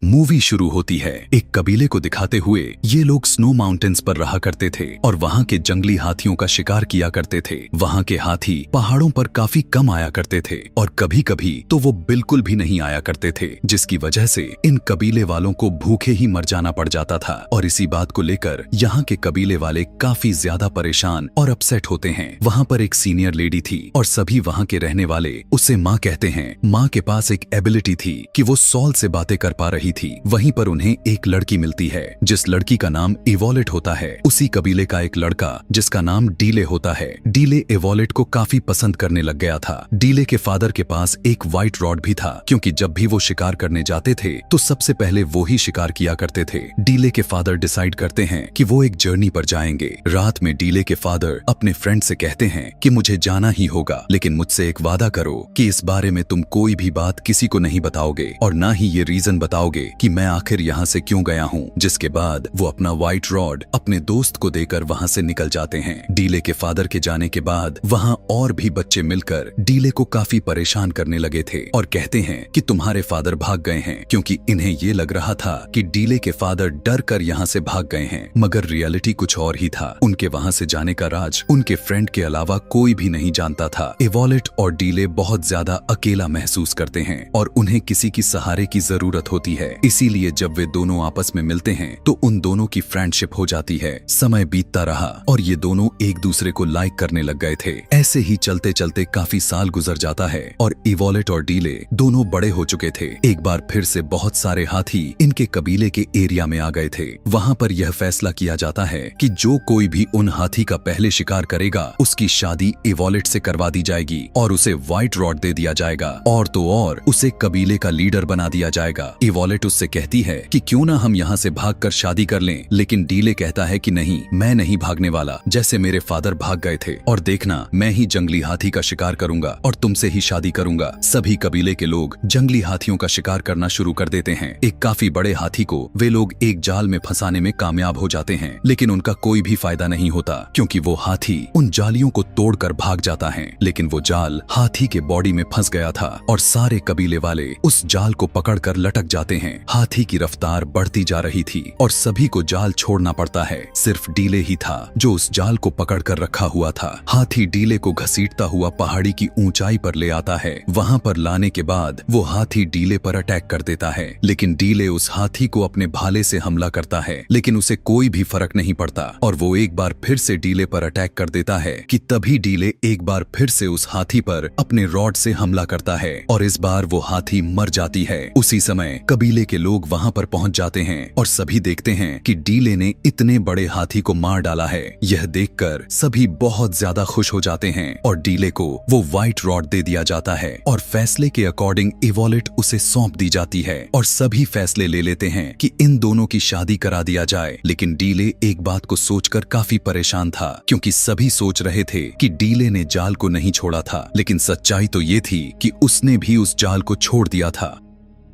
Movie शुरू होती है एक कबीले को दिखाते हुए। ये लोग स्नो माउंटेन्स पर रहा करते थे और वहाँ के जंगली हाथियों का शिकार किया करते थे। वहाँ के हाथी पहाड़ों पर काफी कम आया करते थे और कभी कभी तो वो बिल्कुल भी नहीं आया करते थे, जिसकी वजह से इन कबीले वालों को भूखे ही मर जाना पड़ जाता था। और इसी बात को लेकर यहाँ के कबीले वाले काफी ज्यादा परेशान और अपसेट होते हैं। वहाँ पर एक सीनियर लेडी थी और सभी वहाँ के रहने वाले उसे माँ कहते हैं। माँ के पास एक एबिलिटी थी कि वो सॉल से बातें कर पा रही थी। वहीं पर उन्हें एक लड़की मिलती है जिस लड़की का नाम इवोलेट होता है। उसी कबीले का एक लड़का जिसका नाम डीले होता है। डीले इवोलेट को काफी पसंद करने लग गया था। डीले के फादर के पास एक व्हाइट रॉड भी था, क्योंकि जब भी वो शिकार करने जाते थे तो सबसे पहले वो ही शिकार किया करते थे। डीले के फादर डिसाइड करते हैं कि वो एक जर्नी पर जाएंगे। रात में डीले के फादर अपने फ्रेंड से कहते हैं कि मुझे जाना ही होगा, लेकिन मुझसे एक वादा करो कि इस बारे में तुम कोई भी बात किसी को नहीं बताओगे और ना ही ये रीजन बताओगे कि मैं आखिर यहाँ से क्यों गया हूँ। जिसके बाद वो अपना व्हाइट रॉड अपने दोस्त को देकर वहाँ से निकल जाते हैं। डीले के फादर के जाने के बाद वहाँ और भी बच्चे मिलकर डीले को काफी परेशान करने लगे थे और कहते हैं कि तुम्हारे फादर भाग गए हैं, क्योंकि इन्हें ये लग रहा था कि डीले के फादर डर कर यहाँ से भाग गए हैं। मगर रियलिटी कुछ और ही था। उनके वहाँ से जाने का राज उनके फ्रेंड के अलावा कोई भी नहीं जानता था। इवोलेट और डीले बहुत ज्यादा अकेला महसूस करते हैं और उन्हें किसी की सहारे की जरूरत होती है। इसीलिए जब वे दोनों आपस में मिलते हैं तो उन दोनों की फ्रेंडशिप हो जाती है। समय बीतता रहा और ये दोनों एक दूसरे को लाइक करने लग गए थे। ऐसे ही चलते चलते काफी साल गुजर जाता है और इवोलेट और डीले दोनों बड़े हो चुके थे। एक बार फिर से बहुत सारे हाथी इनके कबीले के एरिया में आ गए थे। वहाँ पर यह फैसला किया जाता है कि जो कोई भी उन हाथी का पहले शिकार करेगा उसकी शादी इवोलेट से करवा दी जाएगी और उसे व्हाइट रॉड दे दिया जाएगा और तो और उसे कबीले का लीडर बना दिया जाएगा। इवोलेट उससे कहती है कि क्यों ना हम यहाँ से भागकर शादी कर लें, लेकिन डीले कहता है कि नहीं, मैं नहीं भागने वाला। जैसे मेरे फादर भाग गए थे और देखना, मैं ही जंगली हाथी का शिकार करूंगा और तुमसे ही शादी करूंगा। सभी कबीले के लोग जंगली हाथियों का शिकार करना शुरू कर देते हैं। एक काफी बड़े हाथी को वे लोग एक जाल में फंसाने में कामयाब हो जाते हैं, लेकिन उनका कोई भी फायदा नहीं होता, क्योंकि वो हाथी उन जालियों को तोड़कर भाग जाता है। लेकिन वो जाल हाथी के बॉडी में फंस गया था और सारे कबीले वाले उस जाल को पकड़कर लटक जाते हैं। हाथी की रफ्तार बढ़ती जा रही थी और सभी को जाल छोड़ना पड़ता है। सिर्फ डीले ही था जो उस जाल को पकड़कर रखा हुआ था। हाथी डीले को घसीटता हुआ पहाड़ी की ऊंचाई पर ले आता है। वहां पर लाने के बाद वो हाथी डीले पर अटैक कर देता है, लेकिन डीले उस हाथी को अपने भाले से हमला करता है, लेकिन उसे कोई भी फर्क नहीं पड़ता और वो एक बार फिर से डीले पर अटैक कर देता है कि तभी डीले एक बार फिर से उस हाथी पर अपने रॉड से हमला करता है और इस बार वो हाथी मर जाती है। उसी समय कबीले के लोग वहां पर पहुंच जाते हैं और सभी देखते हैं कि डीले ने इतने बड़े हाथी को मार डाला है। यह देखकर सभी बहुत ज्यादा खुश हो जाते हैं और डीले को वो व्हाइट रॉड दे दिया जाता है और फैसले के अकॉर्डिंग इवोलेट उसे सौंप दी जाती है और सभी फैसले ले लेते हैं कि इन दोनों की शादी करा दिया जाए। लेकिन डीले एक बात को सोचकर काफी परेशान था, क्योंकि सभी सोच रहे थे कि डीले ने जाल को नहीं छोड़ा था, लेकिन सच्चाई तो ये थी कि उसने भी उस जाल को छोड़ दिया था।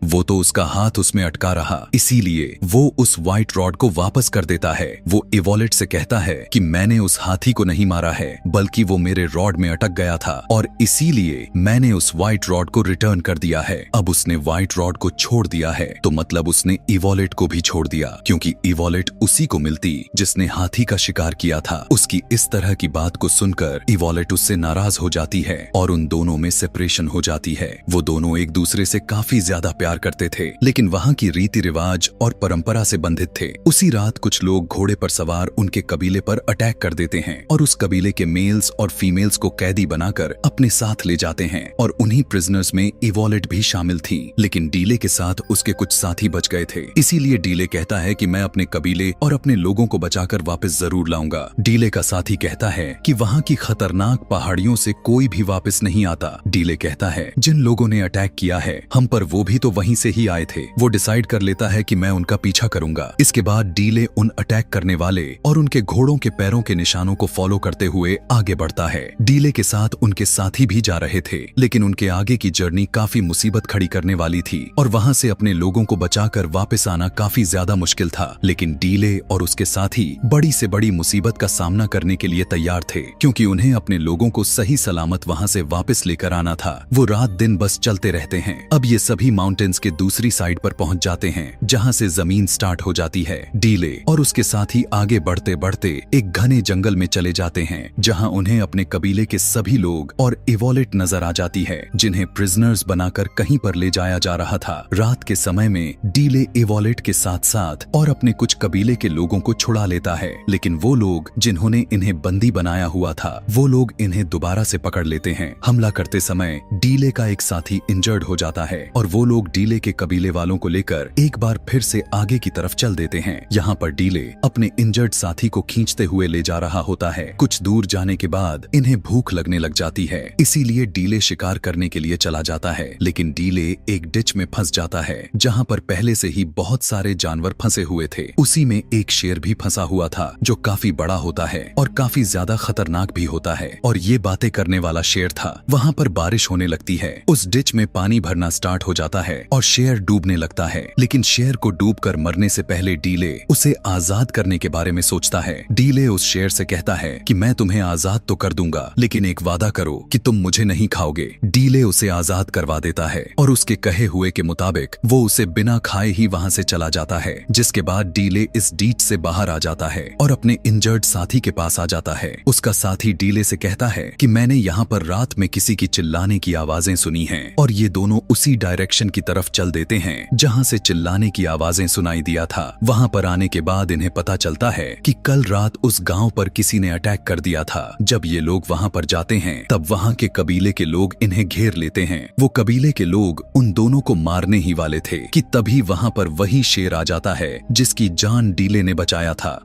वो तो उसका हाथ उसमें अटका रहा, इसीलिए वो उस व्हाइट रॉड को वापस कर देता है। वो इवोलेट से कहता है कि मैंने उस हाथी को नहीं मारा है, बल्कि वो मेरे रॉड में अटक गया था और इसीलिए मैंने उस व्हाइट रॉड को रिटर्न कर दिया है। अब उसने व्हाइट रॉड को छोड़ दिया है तो मतलब उसने इवोलेट को भी छोड़ दिया, क्योंकि इवोलेट उसी को मिलती जिसने हाथी का शिकार किया था। उसकी इस तरह की बात को सुनकर इवोलेट उससे नाराज हो जाती है और उन दोनों में सेपरेशन हो जाती है। वो दोनों एक दूसरे से काफी ज्यादा प्यार करते थे, लेकिन वहाँ की रीति रिवाज और परंपरा से बंधित थे। उसी रात कुछ लोग घोड़े पर सवार उनके कबीले पर अटैक कर देते हैं और उस कबीले के मेल्स और फीमेल्स को कैदी बनाकर अपने साथ ले जाते हैं और उन्हीं प्रिजनर्स में इवोलेट भी शामिल थी। लेकिन डीले के साथ उसके कुछ साथी बच गए थे, इसीलिए डीले कहता है कि मैं अपने कबीले और अपने लोगों को बचाकर वापस जरूर लाऊंगा। डीले का साथी कहता है कि वहाँ की खतरनाक पहाड़ियों से कोई भी वापस नहीं आता। डीले कहता है जिन लोगों ने अटैक किया है हम पर, वो भी तो वहीं से ही आए थे। वो डिसाइड कर लेता है कि मैं उनका पीछा करूंगा। इसके बाद डीले उन अटैक करने वाले और उनके घोड़ों के पैरों के निशानों को फॉलो करते हुए आगे बढ़ता है। डीले के साथ उनके साथी भी जा रहे थे, लेकिन उनके आगे की जर्नी काफी मुसीबत खड़ी करने वाली थी और वहां से अपने लोगों को बचाकर वापस आना काफी ज्यादा मुश्किल था। लेकिन डीले और उसके साथी बड़ी से बड़ी मुसीबत का सामना करने के लिए तैयार थे, क्योंकि उन्हें अपने लोगों को सही सलामत वहां से वापस लेकर आना था। वो रात दिन बस चलते रहते हैं। अब ये सभी माउंटेन माउंटेन्स के दूसरी साइड पर पहुंच जाते हैं, जहां से जमीन स्टार्ट हो जाती है। डीले और उसके साथी आगे बढ़ते बढ़ते एक घने जंगल में चले जाते हैं, जहां उन्हें अपने कबीले के सभी लोग और इवोलेट नजर आ जाती है, जिन्हें प्रिजनर्स बनाकर कहीं पर ले जाया जा रहा था। रात के समय में डीले इवोलेट के साथ साथ और अपने कुछ कबीले के लोगों को छुड़ा लेता है, लेकिन वो लोग जिन्होंने इन्हें बंदी बनाया हुआ था, वो लोग इन्हें दोबारा से पकड़ लेते हैं। हमला करते समय डीले का एक साथी इंजर्ड हो जाता है और वो लोग डीले के कबीले वालों को लेकर एक बार फिर से आगे की तरफ चल देते हैं। यहाँ पर डीले अपने इंजर्ड साथी को खींचते हुए ले जा रहा होता है। कुछ दूर जाने के बाद इन्हें भूख लगने लग जाती है, इसीलिए डीले शिकार करने के लिए चला जाता है, लेकिन डीले एक डिच में फंस जाता है, जहाँ पर पहले से ही बहुत सारे जानवर फंसे हुए थे। उसी में एक शेर भी फंसा हुआ था, जो काफी बड़ा होता है और काफी ज्यादा खतरनाक भी होता है, और ये बातें करने वाला शेर था। वहाँ पर बारिश होने लगती है, उस डिच में पानी भरना स्टार्ट हो जाता है और शेर डूबने लगता है, लेकिन शेर को डूबकर मरने से पहले डीले उसे आजाद करने के बारे में सोचता है। डीले उस शेर से कहता है कि मैं तुम्हें आजाद तो कर दूंगा, लेकिन एक वादा करो कि तुम मुझे नहीं खाओगे। डीले उसे आजाद करवा देता है और उसके कहे हुए के मुताबिक वो उसे बिना खाए ही वहाँ से चला जाता है, जिसके बाद डीले इस डीच से बाहर आ जाता है और अपने इंजर्ड साथी के पास आ जाता है। उसका साथी डीले से कहता है कि मैंने यहाँ पर रात में किसी की चिल्लाने की आवाजें सुनी हैं, और ये दोनों उसी डायरेक्शन की तरफ चल देते हैं जहाँ से चिल्लाने की आवाजें सुनाई दिया था। वहाँ पर आने के बाद इन्हें पता चलता है कि कल रात उस गांव पर किसी ने अटैक कर दिया था। जब ये लोग वहाँ पर जाते हैं तब वहाँ के कबीले के लोग इन्हें घेर लेते हैं। वो कबीले के लोग उन दोनों को मारने ही वाले थे कि तभी वहाँ पर वही शेर आ जाता है जिसकी जान डीले ने बचाया था।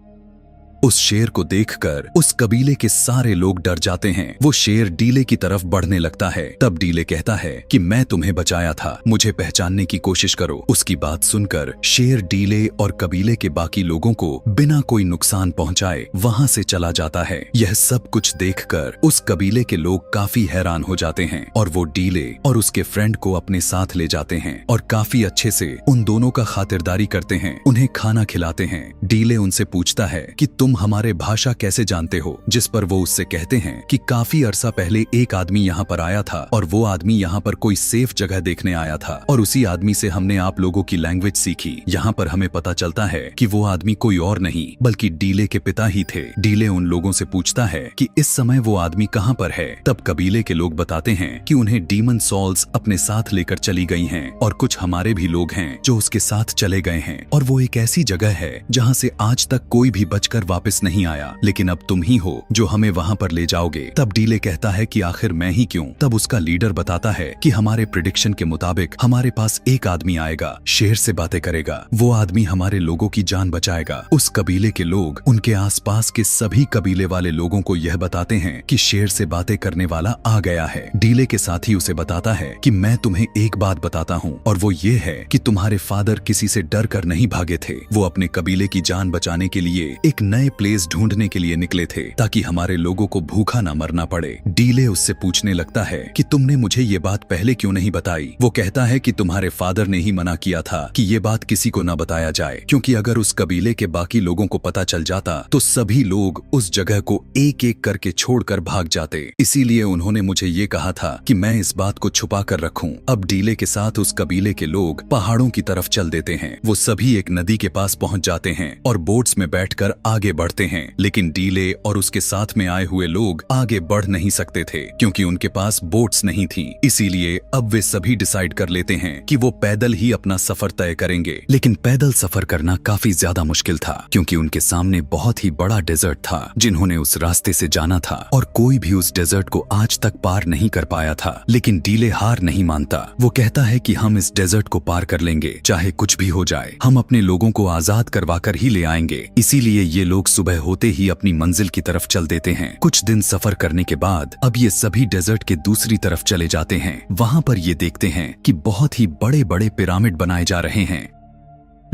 उस शेर को देखकर उस कबीले के सारे लोग डर जाते हैं। वो शेर डीले की तरफ बढ़ने लगता है। तब डीले कहता है कि मैं तुम्हें बचाया था, मुझे पहचानने की कोशिश करो। उसकी बात सुनकर शेर डीले और कबीले के बाकी लोगों को बिना कोई नुकसान पहुंचाए वहां से चला जाता है। यह सब कुछ देखकर उस कबीले के लोग काफी हैरान हो जाते हैं और वो डीले और उसके फ्रेंड को अपने साथ ले जाते हैं और काफी अच्छे से उन दोनों का खातिरदारी करते हैं, उन्हें खाना खिलाते हैं। डीले उनसे पूछता है कि तुम हमारे भाषा कैसे जानते हो, जिस पर वो उससे कहते हैं कि काफी अरसा पहले एक आदमी यहाँ पर आया था और वो आदमी यहाँ पर कोई सेफ जगह देखने आया था और उसी आदमी से हमने आप लोगों की लैंग्वेज सीखी। यहाँ पर हमें पता चलता है कि वो आदमी कोई और नहीं बल्कि डीले के पिता ही थे। डीले उन लोगों से पूछता है कि इस समय वो आदमी कहाँ पर है। तब कबीले के लोग बताते हैं कि उन्हें डीमन सॉल्स अपने साथ लेकर चली गई हैं और कुछ हमारे भी लोग हैं जो उसके साथ चले गए हैं, और वो एक ऐसी जगह है जहाँ से आज तक कोई भी बचकर वापस नहीं आया, लेकिन अब तुम ही हो जो हमें वहाँ पर ले जाओगे। तब डीले कहता है कि आखिर मैं ही क्यों। तब उसका लीडर बताता है कि हमारे प्रिडिक्शन के मुताबिक हमारे पास एक आदमी आएगा, शेर से बातें करेगा, वो आदमी हमारे लोगों की जान बचाएगा। उस कबीले के लोग उनके आसपास के सभी कबीले वाले लोगों को यह बताते हैं कि शेर से बातें करने वाला आ गया है। डीले के साथी उसे बताता है कि मैं तुम्हें एक बात बताता हूँ, और वो ये है कि तुम्हारे फादर किसी से डर कर नहीं भागे थे। वो अपने कबीले की जान बचाने के लिए एक नए प्लेस ढूंढने के लिए निकले थे ताकि हमारे लोगों को भूखा ना मरना पड़े। डीले उससे पूछने लगता है कि तुमने मुझे ये बात पहले क्यों नहीं बताई। वो कहता है कि तुम्हारे फादर ने ही मना किया था कि ये बात किसी को ना बताया जाए, क्योंकि अगर उस कबीले के बाकी लोगों को पता चल जाता तो सभी लोग उस जगह को एक एक करके छोड़कर भाग जाते। इसीलिए उन्होंने मुझे ये कहा था कि मैं इस बात को छुपा कर रखूं। अब डीले के साथ उस कबीले के लोग पहाड़ों की तरफ चल देते हैं। वो सभी एक नदी के पास पहुंच जाते हैं और बोट्स में बैठकर आगे बढ़ते हैं, लेकिन डीले और उसके साथ में आए हुए लोग आगे बढ़ नहीं सकते थे क्योंकि उनके पास बोट्स नहीं थी। इसीलिए अब वे सभी डिसाइड कर लेते हैं कि वो पैदल ही अपना सफर तय करेंगे। लेकिन पैदल सफर करना काफी ज्यादा मुश्किल था क्योंकि उनके सामने बहुत ही बड़ा डेजर्ट था जिन्होंने उस रास्ते से जाना था और कोई भी उस डेजर्ट को आज तक पार नहीं कर पाया था। लेकिन डीले हार नहीं मानता। वो कहता है कि हम इस डेजर्ट को पार कर लेंगे, चाहे कुछ भी हो जाए, हम अपने लोगों को आजाद करवा कर ही ले आएंगे। इसीलिए ये लोग सुबह होते ही अपनी मंजिल की तरफ चल देते हैं। कुछ दिन सफर करने के बाद अब ये सभी डेजर्ट के दूसरी तरफ चले जाते हैं। वहाँ पर ये देखते हैं कि बहुत ही बड़े बड़े पिरामिड बनाए जा रहे हैं।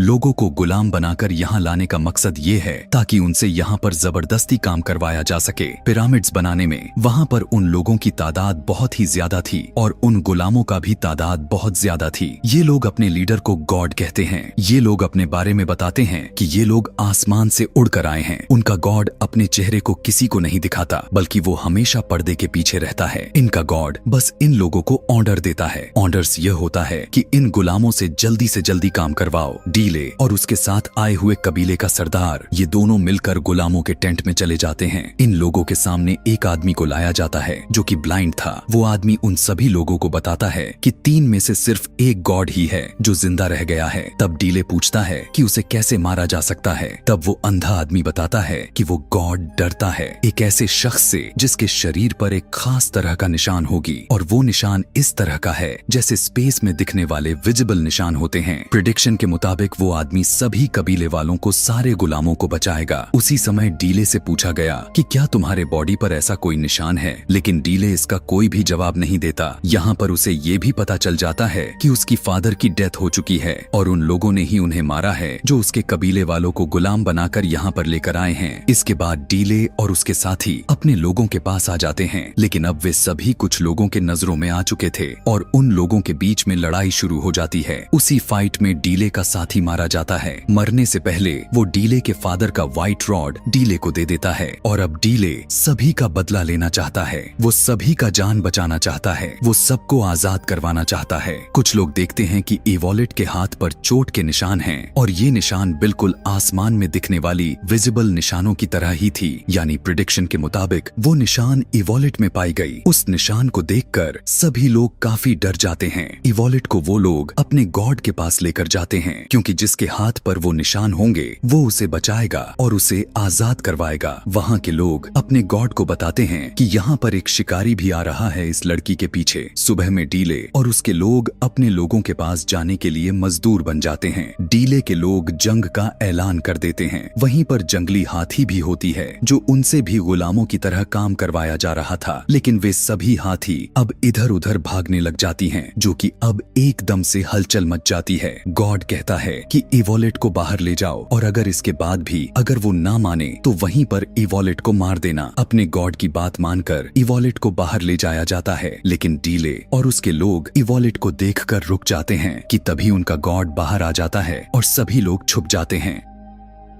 लोगों को गुलाम बनाकर यहाँ लाने का मकसद ये है ताकि उनसे यहाँ पर जबरदस्ती काम करवाया जा सके। पिरामिड्स बनाने में वहाँ पर उन लोगों की तादाद बहुत ही ज्यादा थी और उन गुलामों का भी तादाद बहुत ज्यादा थी। ये लोग अपने लीडर को गॉड कहते हैं। ये लोग अपने बारे में बताते हैं कि ये लोग आसमान से उड़कर आए हैं। उनका गॉड अपने चेहरे को किसी को नहीं दिखाता, बल्कि वो हमेशा पर्दे के पीछे रहता है। इनका गॉड बस इन लोगों को ऑर्डर देता है। ऑर्डर्स ये होता है कि इन गुलामों से जल्दी काम करवाओ। डीले और उसके साथ आए हुए कबीले का सरदार ये दोनों मिलकर गुलामों के टेंट में चले जाते हैं। इन लोगों के सामने एक आदमी को लाया जाता है जो कि ब्लाइंड था। वो आदमी उन सभी लोगों को बताता है कि 3 में से सिर्फ एक गॉड ही है जो जिंदा रह गया है। तब डीले पूछता है कि उसे कैसे मारा जा सकता है। तब वो अंधा आदमी बताता है कि वो गॉड डरता है एक ऐसे शख्स से जिसके शरीर पर एक खास तरह का निशान होगी, और वो निशान इस तरह का है जैसे स्पेस में दिखने वाले विजिबल निशान होते हैं। प्रेडिक्शन के मुताबिक वो आदमी सभी कबीले वालों को, सारे गुलामों को बचाएगा। उसी समय डीले से पूछा गया कि क्या तुम्हारे बॉडी पर ऐसा कोई निशान है, लेकिन डीले इसका कोई भी जवाब नहीं देता। यहाँ पर उसे ये भी पता चल जाता है कि उसकी फादर की डेथ हो चुकी है और उन लोगों ने ही उन्हें मारा है जो उसके कबीले वालों को गुलाम बनाकर यहाँ पर लेकर आए हैं। इसके बाद डीले और उसके साथी अपने लोगों के पास आ जाते हैं, लेकिन अब वे सभी कुछ लोगों के नजरों में आ चुके थे और उन लोगों के बीच में लड़ाई शुरू हो जाती है। उसी फाइट में डीले का साथी मारा जाता है। मरने से पहले वो डीले के फादर का व्हाइट रॉड डीले को दे देता है और अब डीले सभी का बदला लेना चाहता है। वो सभी का जान बचाना चाहता है। वो सबको आजाद करवाना चाहता है। कुछ लोग देखते हैं कि इवोलेट के हाथ पर चोट के निशान हैं और ये निशान बिल्कुल आसमान में दिखने वाली विजिबल निशानों की तरह ही थी। यानी प्रेडिक्शन के मुताबिक वो निशान इवोलेट में पाई गई। उस निशान को देखकर सभी लोग काफी डर जाते हैं। इवोलेट को वो लोग अपने गॉड के पास लेकर जाते हैं, क्योंकि जिसके हाथ पर वो निशान होंगे वो उसे बचाएगा और उसे आजाद करवाएगा। वहाँ के लोग अपने गॉड को बताते हैं कि यहाँ पर एक शिकारी भी आ रहा है इस लड़की के पीछे। सुबह में डीले और उसके लोग अपने लोगों के पास जाने के लिए मजदूर बन जाते हैं। डीले के लोग जंग का ऐलान कर देते हैं। वहीं पर जंगली हाथी भी होती है जो उनसे भी गुलामों की तरह काम करवाया जा रहा था, लेकिन वे सभी हाथी अब इधर उधर भागने लग जाती हैं, जो कि अब एकदम से हलचल मच जाती है। गॉड कहता है कि इवोलेट को बाहर ले जाओ और अगर इसके बाद भी अगर वो ना माने तो वहीं पर इवोलेट को मार देना। अपने गॉड की बात मानकर इवोलेट को बाहर ले जाया जाता है, लेकिन डीले और उसके लोग इवोलेट को देखकर रुक जाते हैं कि तभी उनका गॉड बाहर आ जाता है और सभी लोग छुप जाते हैं।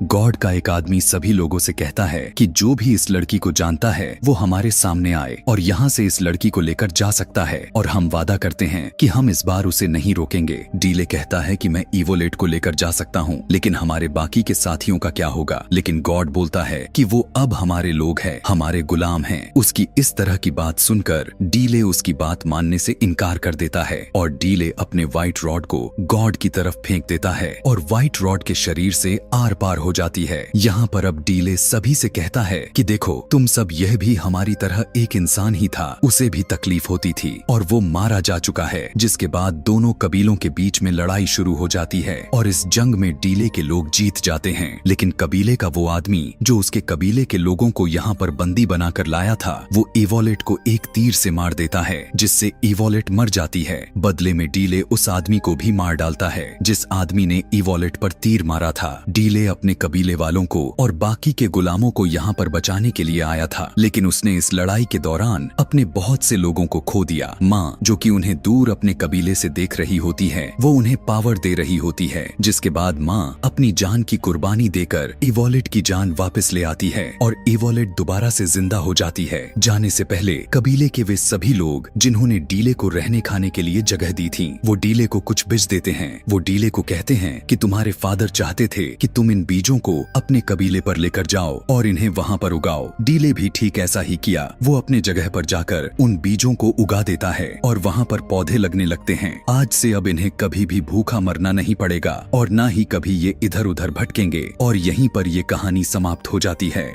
गॉड का एक आदमी सभी लोगों से कहता है कि जो भी इस लड़की को जानता है वो हमारे सामने आए और यहाँ से इस लड़की को लेकर जा सकता है, और हम वादा करते हैं कि हम इस बार उसे नहीं रोकेंगे। डीले कहता है कि मैं इवोलेट को लेकर जा सकता हूँ, लेकिन हमारे बाकी के साथियों का क्या होगा। लेकिन गॉड बोलता है कि वो अब हमारे लोग हैं, हमारे गुलाम हैं। उसकी इस तरह की बात सुनकर डीले उसकी बात मानने से इनकार कर देता है और डीले अपने व्हाइट रॉड को गॉड की तरफ फेंक देता है और व्हाइट रॉड के शरीर से आर पार हो जाती है। यहाँ पर अब डीले सभी से कहता है कि देखो, तुम सब, यह भी हमारी तरह एक इंसान ही था, उसे भी तकलीफ होती थी और वो मारा जा चुका है। जिसके बाद दोनों कबीलों के बीच में लड़ाई शुरू हो जाती है और इस जंग में डीले के लोग जीत जाते हैं, लेकिन कबीले का वो आदमी जो उसके कबीले के लोगों को यहाँ पर बंदी बनाकर लाया था, वो इवोलेट को एक तीर से मार देता है, जिससे इवोलेट मर जाती है। बदले में डीले उस आदमी को भी मार डालता है जिस आदमी ने इवोलेट पर तीर मारा था। डीले अपने कबीले वालों को और बाकी के गुलामों को यहाँ पर बचाने के लिए आया था, लेकिन उसने इस लड़ाई के दौरान अपने बहुत से लोगों को खो दिया। माँ, जो कि उन्हें दूर अपने कबीले से देख रही होती है, वो उन्हें पावर दे रही होती है, जिसके बाद माँ अपनी जान की कुर्बानी देकर इवोलेट की जान वापस ले आती है और इवोलेट दोबारा से जिंदा हो जाती है। जाने से पहले कबीले के वे सभी लोग जिन्होंने डीले को रहने खाने के लिए जगह दी थी, वो डीले को कुछ बीज देते हैं। वो डीले को कहते हैं कि तुम्हारे फादर चाहते थे कि तुम इन बीजों को अपने कबीले पर लेकर जाओ और इन्हें वहाँ पर उगाओ। डीले भी ठीक ऐसा ही किया। वो अपने जगह पर जाकर उन बीजों को उगा देता है और वहाँ पर पौधे लगने लगते हैं। आज से अब इन्हें कभी भी भूखा मरना नहीं पड़ेगा और ना ही कभी ये इधर उधर भटकेंगे, और यहीं पर ये कहानी समाप्त हो जाती है।